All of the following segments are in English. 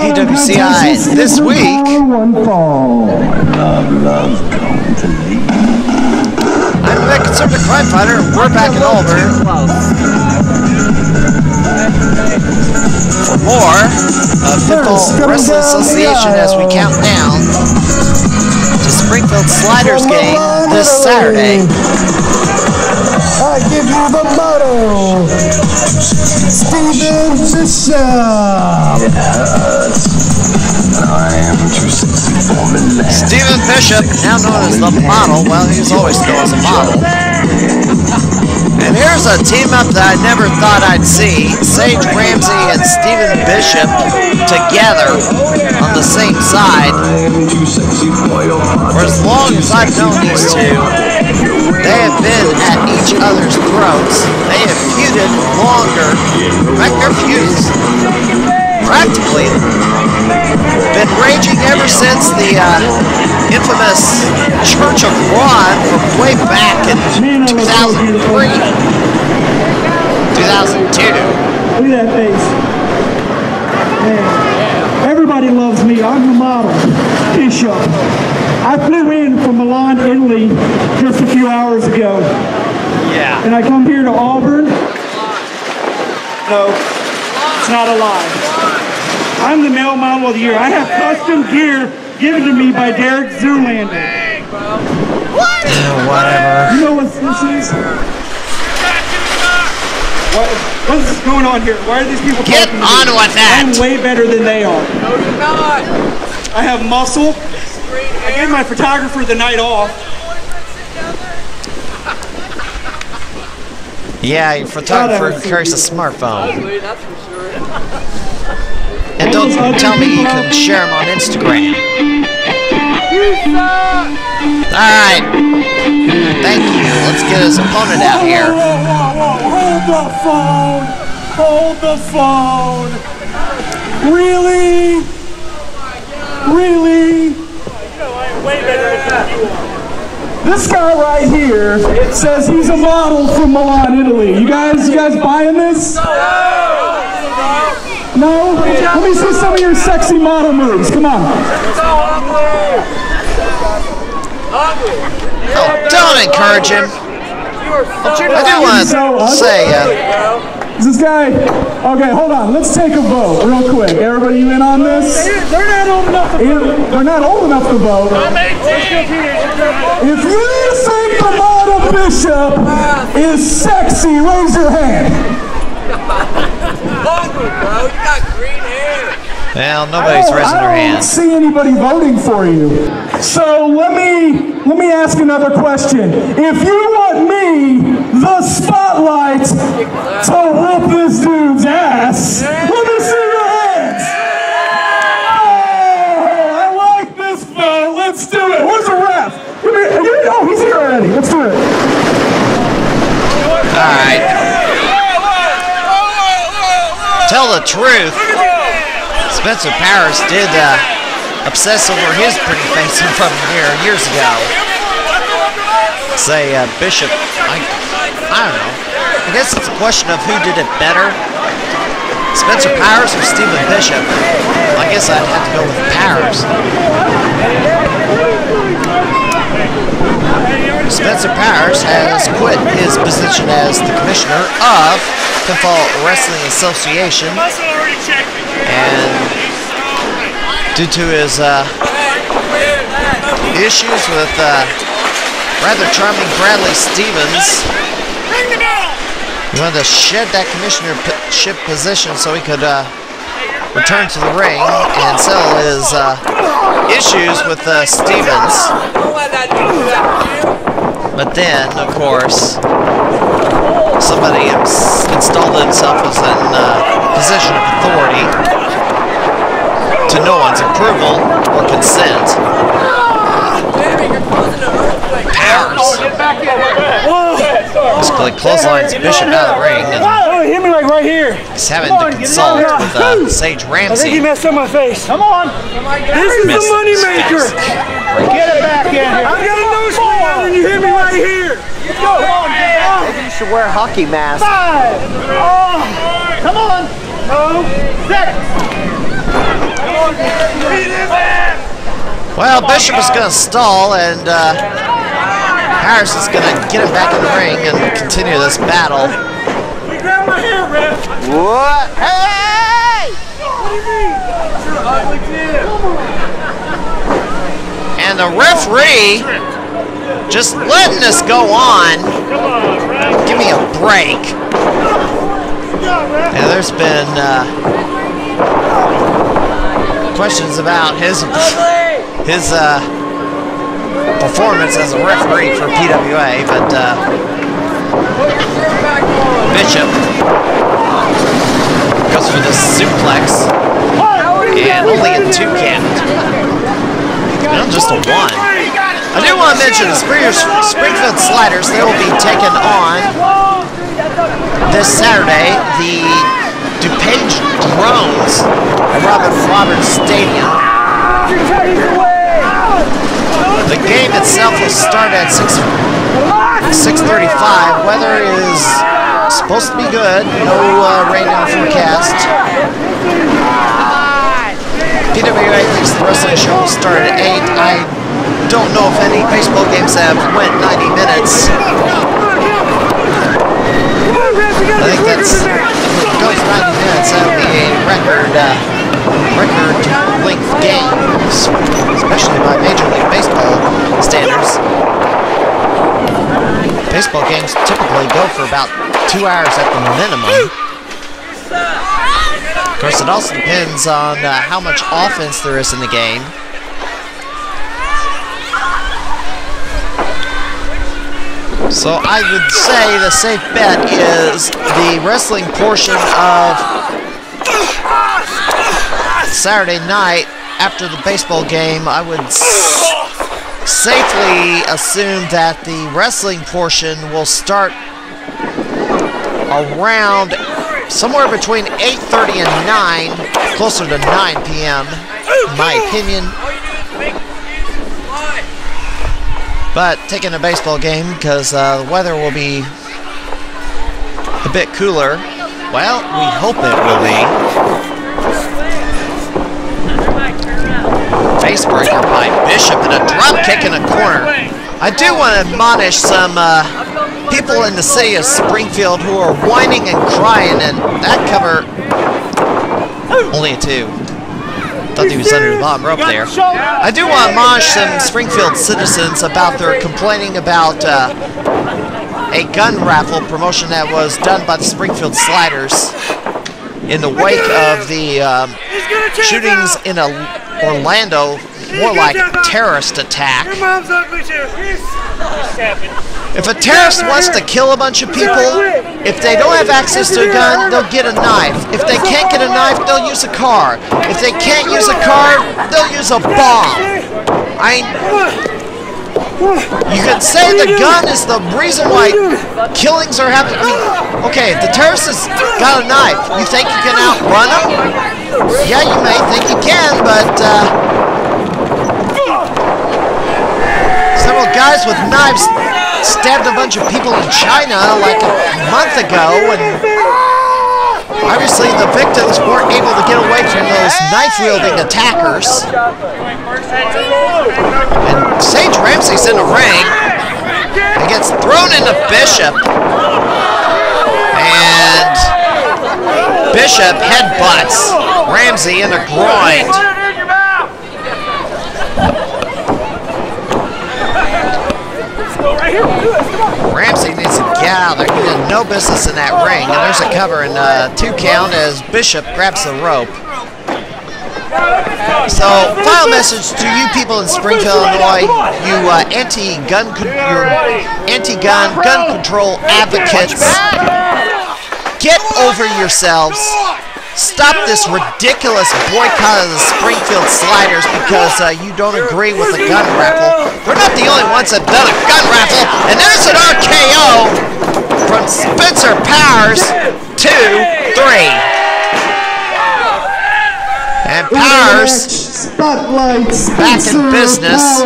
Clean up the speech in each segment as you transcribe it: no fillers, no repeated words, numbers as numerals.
PWCI this week. I'm a conservative crime fighter. We're back in Auburn for more of Pinfall Wrestling Association as we count down to Springfield Sliders game this Saturday. I give you the motto, Stephen Bishop. Yes, I am too sexy for Milan. Stephen Bishop, now known as the model. Well, he's always known as a model. And here's a team-up that I never thought I'd see. Sage Ramsey and Stephen Bishop together on the same side. For as long as I've known these two, they have been at each other's throats. They have feuded longer. In fact, their feuds practically been raging ever since the infamous Church of Ron from way back in 2003, 2002. Look at that face. Man, everybody loves me. I'm the model. Bishop. I flew in from Milan, Italy just a few hours ago. Yeah. And I come here to Auburn. No, it's not a lie. I'm the male model of the year. I have custom gear given to me by Derek Zoolander. What? Whatever. You know what this is? What's going on here? Why are these people Get on with that? I'm way better than they are. No, you're not. I have muscle. I gave my photographer the night off. Yeah, your photographer carries a smartphone. And don't tell me you can share them on Instagram. Alright. Thank you. Let's get his opponent out here. Hold the phone. Hold the phone. Really? Really? This guy right here says he's a model from Milan, Italy. You guys buying this? No? Let me see some of your sexy model moves. Come on. Oh, don't encourage him. I do want to say, is this guy? Okay, hold on. Let's take a vote real quick. Everybody, you in on this? They're not old enough to vote. They're not old enough to vote. I'm 18. If you think the model Bishop is sexy, raise your hand. Bro, you got green hair. well, nobody's raising their I don't hands. see anybody voting for you. So let me ask another question. If you want me, the spotlight, to whoop this dude's ass, let me see your hands. Oh, I like this vote. Let's do it. Where's the ref? Oh, he's here already. Let's do it. All right. Tell the truth. Spencer Powers did obsess over his pretty face in front of the mirror years ago. Say Bishop, I don't know. I guess it's a question of who did it better, Spencer Powers or Stephen Bishop. I guess I'd have to go with Powers. Spencer Powers has quit his position as the commissioner of Pinfall Wrestling Association, and due to his issues with rather charming Bradley Stevens, he wanted to shed that commissionership position so he could return to the ring and settle his issues with Stevens. But then, of course, somebody installed himself as in position of authority to no one's approval or consent. Powers basically clotheslines Bishop out of the ring, and hit me like right here. he's having to consult with Sage Ramsey. I think he messed up my face. Come on. This is the money maker. Get it back in here. I'm gonna nose out and you hit me right here. Go. Maybe you should wear a hockey mask. 5. Oh. Come on. No. 6. Come Well, Bishop is going to stall, and Harris is going to get him back in the ring and continue this battle. What? Hey! And the referee just letting this go on. Give me a break. And there's been questions about his performance as a referee for PWA, but Bishop goes for the suplex, and only a 2 count. Not just a 1. I do want to mention the Springfield Sliders. They will be taken on this Saturday. The DuPage Drones at Roberts Stadium. The game itself will start at 6:35. Weather is supposed to be good. No rain in the forecast. PWA thinks the wrestling show will start at 8. I don't know if any baseball games have went 90 minutes. I think that's, if it goes 90 minutes, that would be a record length game, especially by Major League Baseball standards. Baseball games typically go for about 2 hours at the minimum. Of course, it also depends on how much offense there is in the game. So I would say the safe bet is the wrestling portion of Saturday night after the baseball game. I would safely assume that the wrestling portion will start around somewhere between 8:30 and 9, closer to 9 p.m. in my opinion. But taking a baseball game, because the weather will be a bit cooler. Well, we hope it will be. Facebreaker by Bishop and a drop kick in a corner. I do want to admonish some people in the city of Springfield who are whining and crying, and that cover, only a 2. Thought he was under the bottom rope there. I do want to admonish some Springfield citizens about their complaining about a gun raffle promotion that was done by the Springfield Sliders in the wake of the shootings in Orlando, more like a terrorist attack. If a terrorist wants to kill a bunch of people, if they don't have access to a gun, they'll get a knife. If they can't get a knife, they'll use a car. If they can't use a car, they'll use a bomb. You could say the gun is the reason why killings are happening. I mean, okay, if the terrorist has got a knife, you think you can outrun him? Yeah, you may think you can, but several guys with knives stabbed a bunch of people in China like a month ago, and obviously the victims weren't able to get away from those knife-wielding attackers. And Sage Ramsey's in the ring and gets thrown into Bishop, and Bishop headbutts Ramsey in the groin. Ramsey needs to get out of there. He had no business in that ring. And there's a cover and 2 count as Bishop grabs the rope. So, final message to you people in Springfield, Illinois, you anti-gun gun control advocates. Get over yourselves. Stop this ridiculous boycott of the Springfield Sliders because you don't agree with the gun raffle. We're not the only ones that done a gun raffle, and there's an RKO from Spencer Powers, 2, 3. And Powers back in business.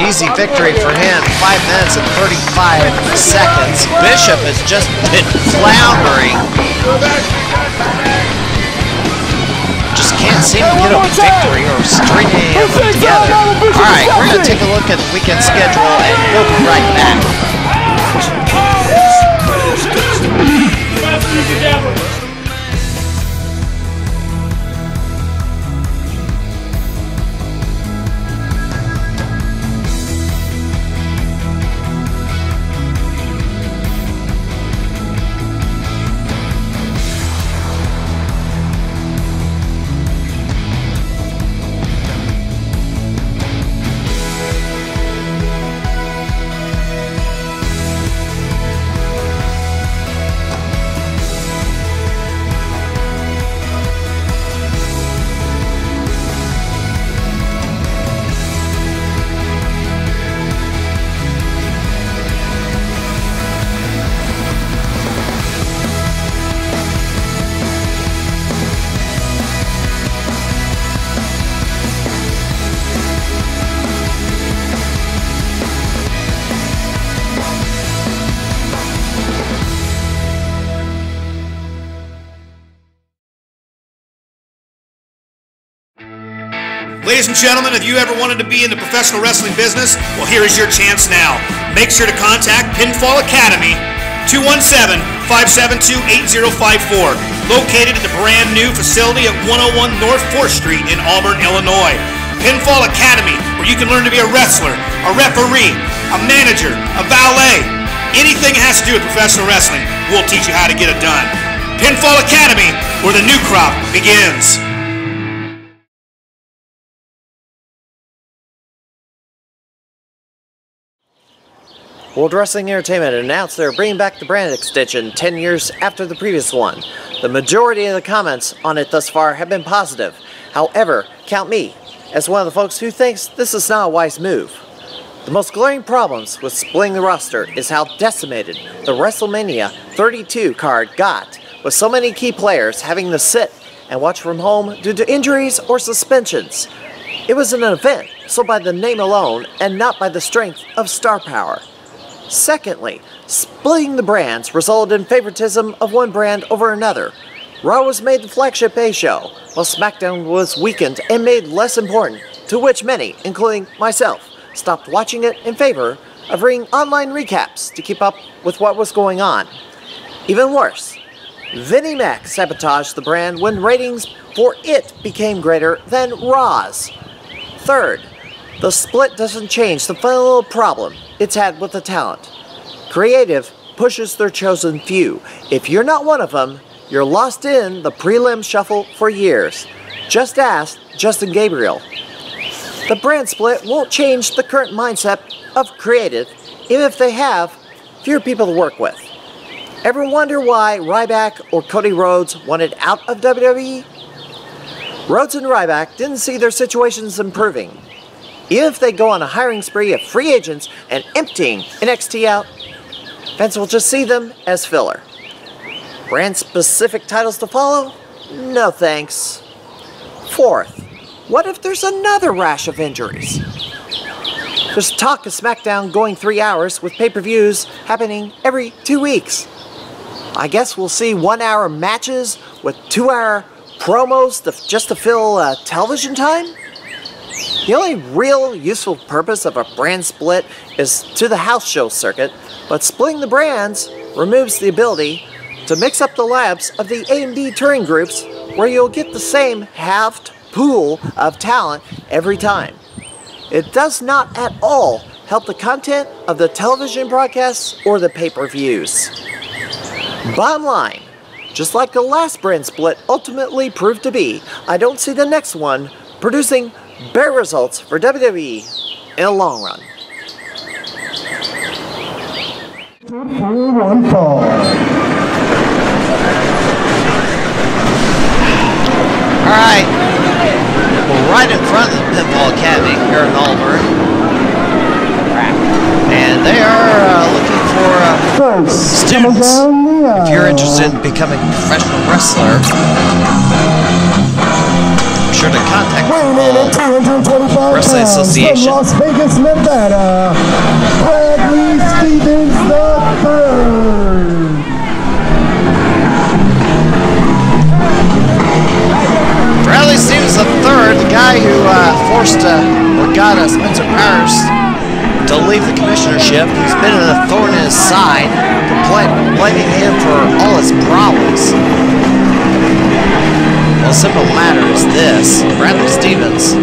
Easy victory for him, 5 minutes and 35 seconds. Bishop has just been floundering. Just can't seem to get a victory or string any of them together. Alright, we're going to take a look at the weekend schedule and we'll be right back. Ladies and gentlemen, if you ever wanted to be in the professional wrestling business, well, here is your chance now. Make sure to contact Pinfall Academy, 217-572-8054, located at the brand new facility at 101 North 4th Street in Auburn, Illinois. Pinfall Academy, where you can learn to be a wrestler, a referee, a manager, a valet, anything that has to do with professional wrestling, we'll teach you how to get it done. Pinfall Academy, where the new crop begins. World Wrestling Entertainment announced they're bringing back the brand extension 10 years after the previous one. The majority of the comments on it thus far have been positive. However, count me as one of the folks who thinks this is not a wise move. The most glaring problems with splitting the roster is how decimated the WrestleMania 32 card got, with so many key players having to sit and watch from home due to injuries or suspensions. It was an event sold by the name alone and not by the strength of star power. Secondly, splitting the brands resulted in favoritism of one brand over another. Raw was made the flagship A show, while SmackDown was weakened and made less important, to which many, including myself, stopped watching it in favor of reading online recaps to keep up with what was going on. Even worse, Vinnie Mac sabotaged the brand when ratings for it became greater than Raw's. Third, the split doesn't change the fundamental problem it's had with the talent. Creative pushes their chosen few. If you're not one of them, you're lost in the prelim shuffle for years. Just ask Justin Gabriel. The brand split won't change the current mindset of creative, even if they have fewer people to work with. Ever wonder why Ryback or Cody Rhodes wanted out of WWE? Rhodes and Ryback didn't see their situations improving. Even if they go on a hiring spree of free agents and emptying NXT out, fans will just see them as filler. Brand-specific titles to follow? No thanks. Fourth, what if there's another rash of injuries? There's talk of SmackDown going 3 hours with pay-per-views happening every 2 weeks. I guess we'll see 1 hour matches with 2 hour promos just to fill television time? The only real useful purpose of a brand split is to the house show circuit, but splitting the brands removes the ability to mix up the labs of the A&D touring groups where you'll get the same halved pool of talent every time. It does not at all help the content of the television broadcasts or the pay-per-views. Bottom line, just like the last brand split ultimately proved to be, I don't see the next one producing better results for WWE in the long run. Alright, we're right in front of the Pinfall Academy here in Auburn. And they are looking for students. If you're interested in becoming a professional wrestler, be sure to contact the Wrestling Association. Las Vegas, Nevada, Bradley Stevens III. blaming him for all his problems. Well, simple matter is this. Bradley Stevens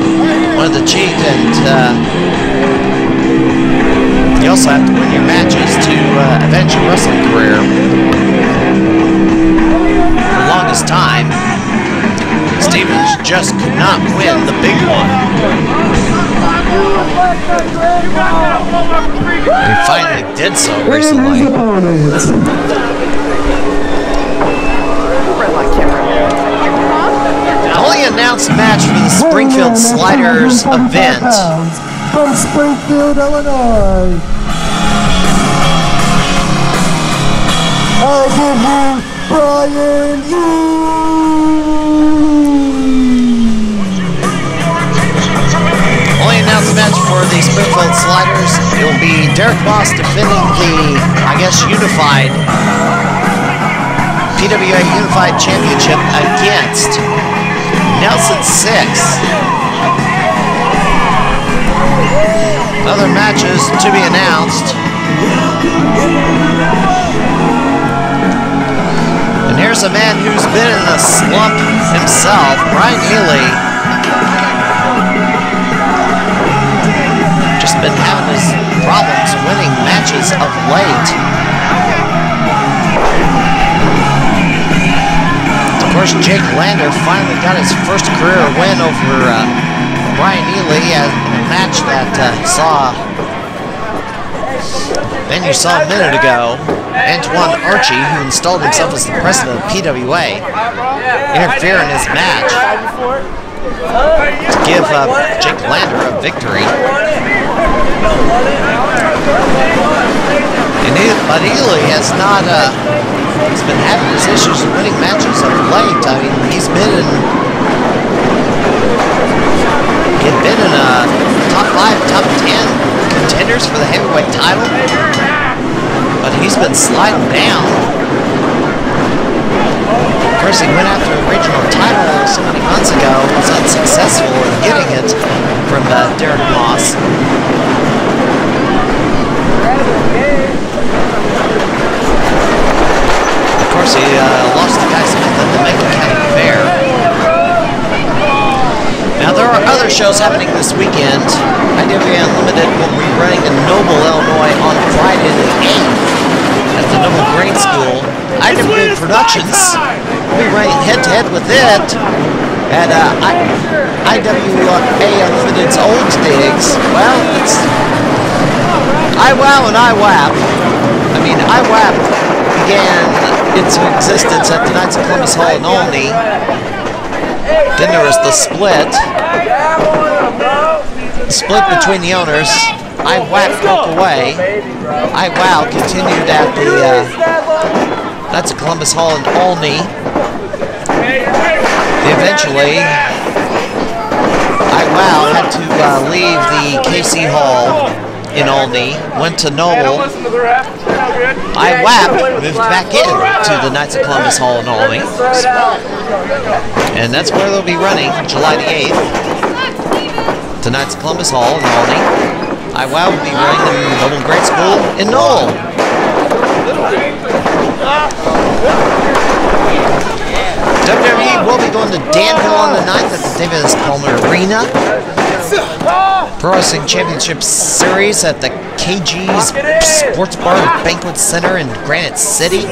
wanted to cheat, and you also have to win your matches to advance your wrestling career. For the longest time, Stevens just could not win the big one. He finally did so recently. The only announced match for the Springfield Sliders event from Springfield, Illinois. I give you Bryan Only announced match for the Springfield Sliders. It will be Derek Moss defending the, I guess, unified PWA Unified Championship against Nelson Six. Other matches to be announced. And here's a man who's been in a slump himself, Bryan Ealey. Just been having his problems winning matches of late. Of course, Jake Lander finally got his first career win over Bryan Ealey in a match that you saw a minute ago. Antoine Archie, who installed himself as the president of PWA, interfere in his match to give Jake Lander a victory. But Ealey has not, he's been having his issues with winning matches of late. I mean, he's been in top 5, top 10 contenders for the heavyweight title, but he's been sliding down. Of course, he went after a regional title so many months ago, was unsuccessful in getting it from Derek Moss. Of course, he lost to Guy Smith at the Macon County Fair. Now, there are other shows happening this weekend. IWA Unlimited will be running in Noble, Illinois on Friday the 8th at the Noble Grain School. IWA Productions will be running head-to-head with it at IWA Unlimited's Old Digs. Well, it's IWOW and IWAP. I mean, IWAP began its existence at the Knights of Columbus Hall in Olney. Then there was the split. Split between the owners. IWAP broke away. IWOW continued at the Knights of Columbus Hall in Olney. Eventually, IWOW had to leave the KC Hall in Olney, went to Noble. IWAP moved back in to the Knights of Columbus Hall in Olney. And that's where they'll be running July the 8th. To Knights of Columbus Hall in Olney. IWOW will be running the Noble Grade School in Knoll. WWE will be going to Danville on the 9th at the Davis Palmer Arena. Pro Wrestling Championship Series at the KG's Sports Bar and Banquet Center in Granite City.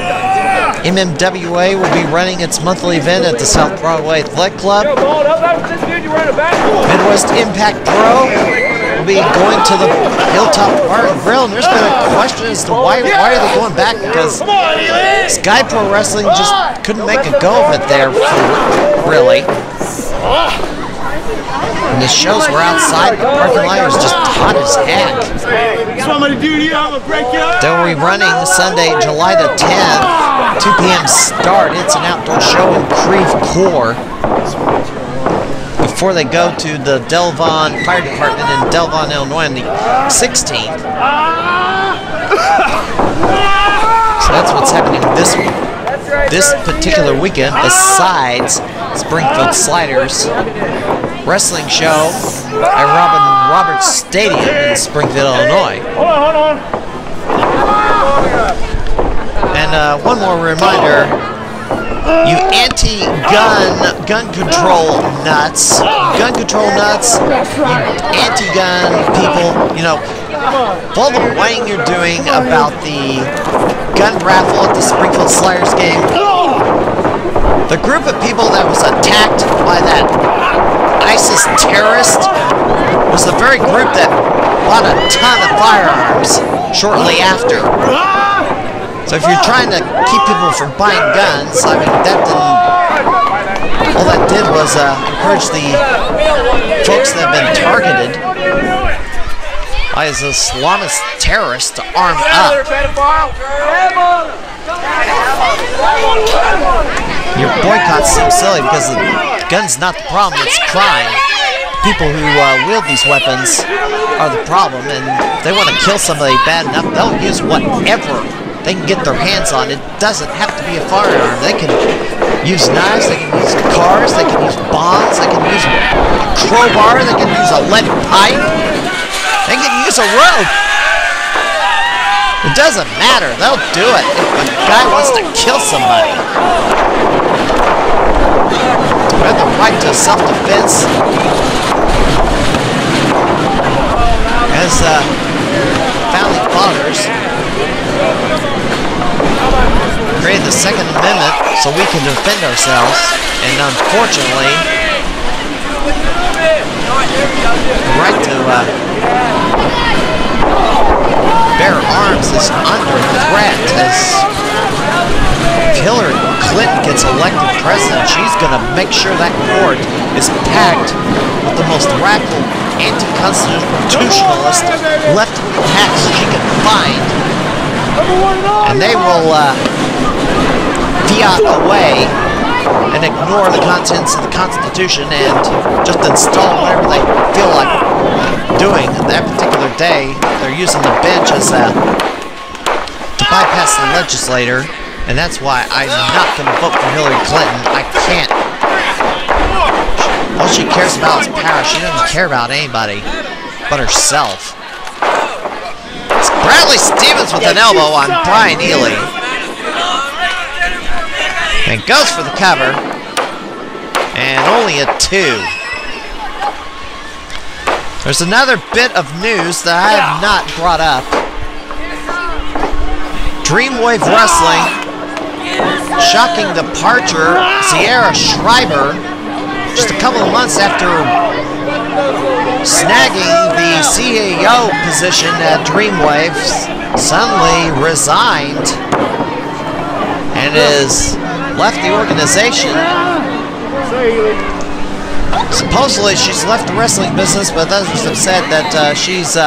MMWA will be running its monthly event at the South Broadway Athletic Club. Midwest Impact Pro will be going to the Hilltop Bar and Grill, and there's been a question as to why are they going back, because Sky Pro Wrestling just couldn't make a go of it there, really. And the shows were outside, the parking lot was just hot as heck. They'll be running Sunday, July the 10th, 2 p.m. start. It's an outdoor show in Creve Coeur before they go to the Delvon Fire Department in Delvon, Illinois on the 16th. So that's what's happening this week. This particular weekend, besides Springfield Sliders wrestling show at Robin Roberts Stadium in Springfield, Illinois. And one more reminder, you gun control nuts, you anti-gun people, you know, all the whining you're doing about the gun raffle at the Springfield Slayers game, the group of people that was attacked by that ISIS terrorist was the very group that bought a ton of firearms shortly after. So if you're trying to keep people from buying guns, I mean, that didn't... All that did was encourage the folks that have been targeted by the Islamist terrorists to arm up. Your boycott seems silly because the gun's not the problem, it's crime. People who wield these weapons are the problem, and if they want to kill somebody bad enough, they'll use whatever they can get their hands on. It doesn't have to be a firearm. They can use knives, they can use cars, they can use bombs, they can use a crowbar, they can use a lead pipe, they can use a rope. It doesn't matter. They'll do it if a guy wants to kill somebody. We have the right to self-defense. As founding fathers created the Second Amendment so we can defend ourselves, and unfortunately, the right to bear arms is under threat. As if Hillary Clinton gets elected president, she's going to make sure that court is packed with the most radical anti-constitutionalist left-wing hacks she can find, and they will fiat away and ignore the contents of the Constitution and just install whatever they feel like doing that particular day. They're using the bench as to bypass the legislator, and that's why I'm not going to vote for Hillary Clinton. I can't. All she cares about is power. She doesn't care about anybody but herself. It's Bradley Stevens with an elbow on Bryan Ealey. And goes for the cover. And only a 2. There's another bit of news that I have not brought up. Dreamwave Wrestling, shocking departure, Sierra Schreiber, just a couple of months after snagging the CEO position at Dreamwave, suddenly resigned and has left the organization. Supposedly she's left the wrestling business, but others have said that she's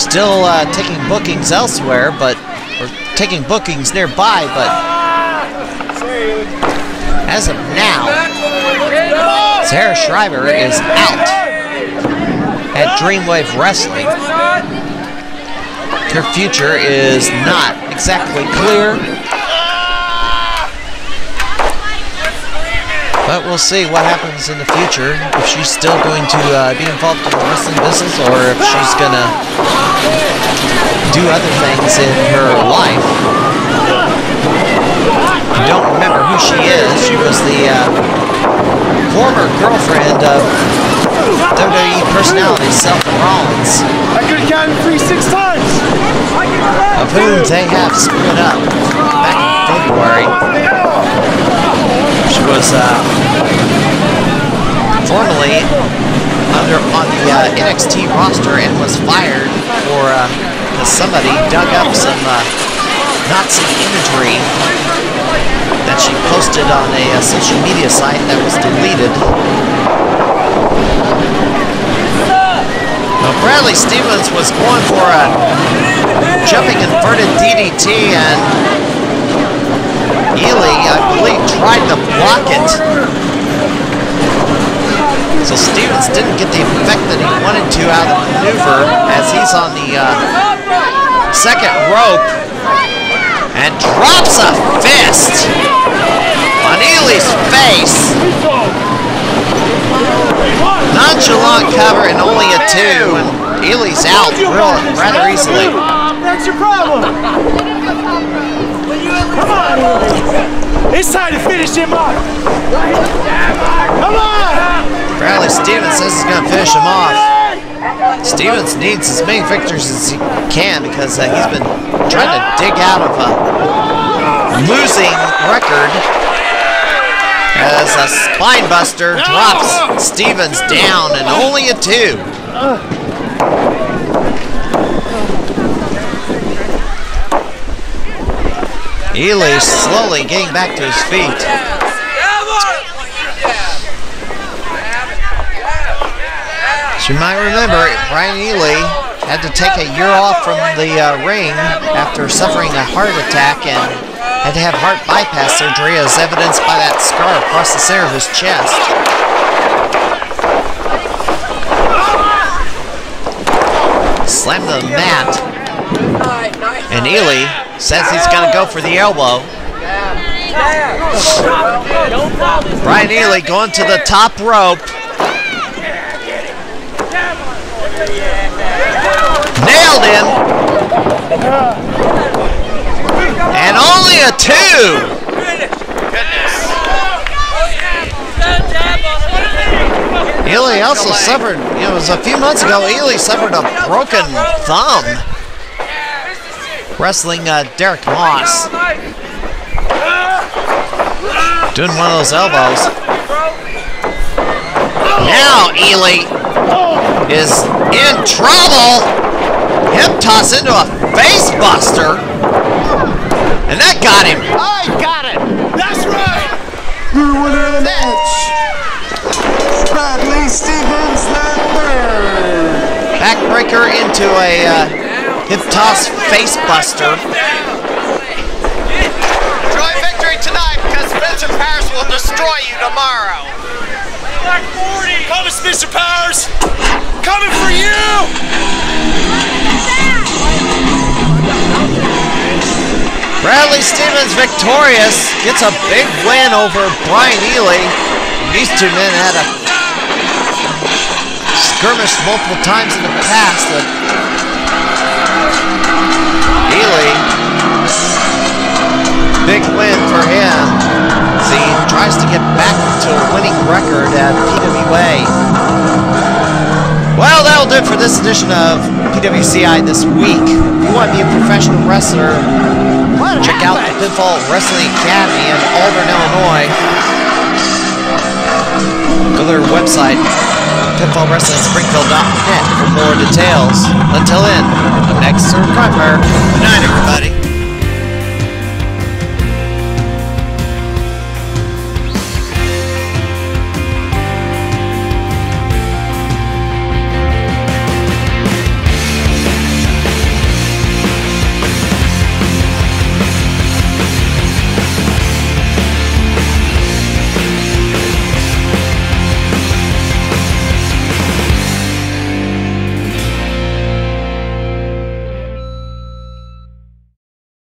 still taking bookings elsewhere, or taking bookings nearby, but as of now, Sarah Schreiber is out at Dreamwave Wrestling. Her future is not exactly clear, but we'll see what happens in the future, if she's still going to be involved in the wrestling business, or if she's going to do other things in her life. If you don't remember who she is, she was the former girlfriend of WWE personality Seth Rollins, I could have counted 3 6 times. of whom they have split up back in February. She was formerly on the NXT roster and was fired for because somebody dug up some Nazi imagery that she posted on a social media site that was deleted. Now, Bradley Stevens was going for a jumping inverted DDT, and Ealey, I believe, tried to block it. So Stevens didn't get the effect that he wanted to out of the maneuver, as he's on the second rope and drops a fist on Ealey's face. Nonchalant cover and only a 2, and Ealey's out rather easily. That's your problem. It's time to finish him off. Come on! Bradley Stevens says he's going to finish him off. Stevens needs as many victories as he can because he's been trying to dig out of a losing record as a spine buster drops Stevens down and only a 2. Ealey slowly getting back to his feet. As you might remember, Bryan Ealey had to take a year off from the ring after suffering a heart attack and had to have heart bypass surgery, as evidenced by that scar across the center of his chest. Slammed to the mat, and Ealey says he's going to go for the elbow. Bryan Ealey going to the top rope. Nailed him. And only a 2. Goodness. Ealey also suffered, it was a few months ago, Ealey suffered a broken thumb wrestling Derek Moss. Doing one of those elbows. Now Ealey is in trouble. Hip toss into a face buster. And that got him. I got it. That's right. Your winner of the match, Bradley Stevens III. Backbreaker into a hip toss face buster. Enjoy victory tonight because Spencer Powers will destroy you tomorrow. Coming, Mr. Powers. Coming for you. Bradley Stevens victorious, gets a big win over Bryan Ealey. These two men had a skirmished multiple times in the past. Ealey, big win for him as he tries to get back to a winning record at PWA. Well, that'll do it for this edition of PWCI this week. If you want to be a professional wrestler, check out the Pinfall Wrestling Academy in Auburn, Illinois. Go to their website, pinfallwrestlingspringfield.net, for more details. Until then, next Sir Good night, everybody.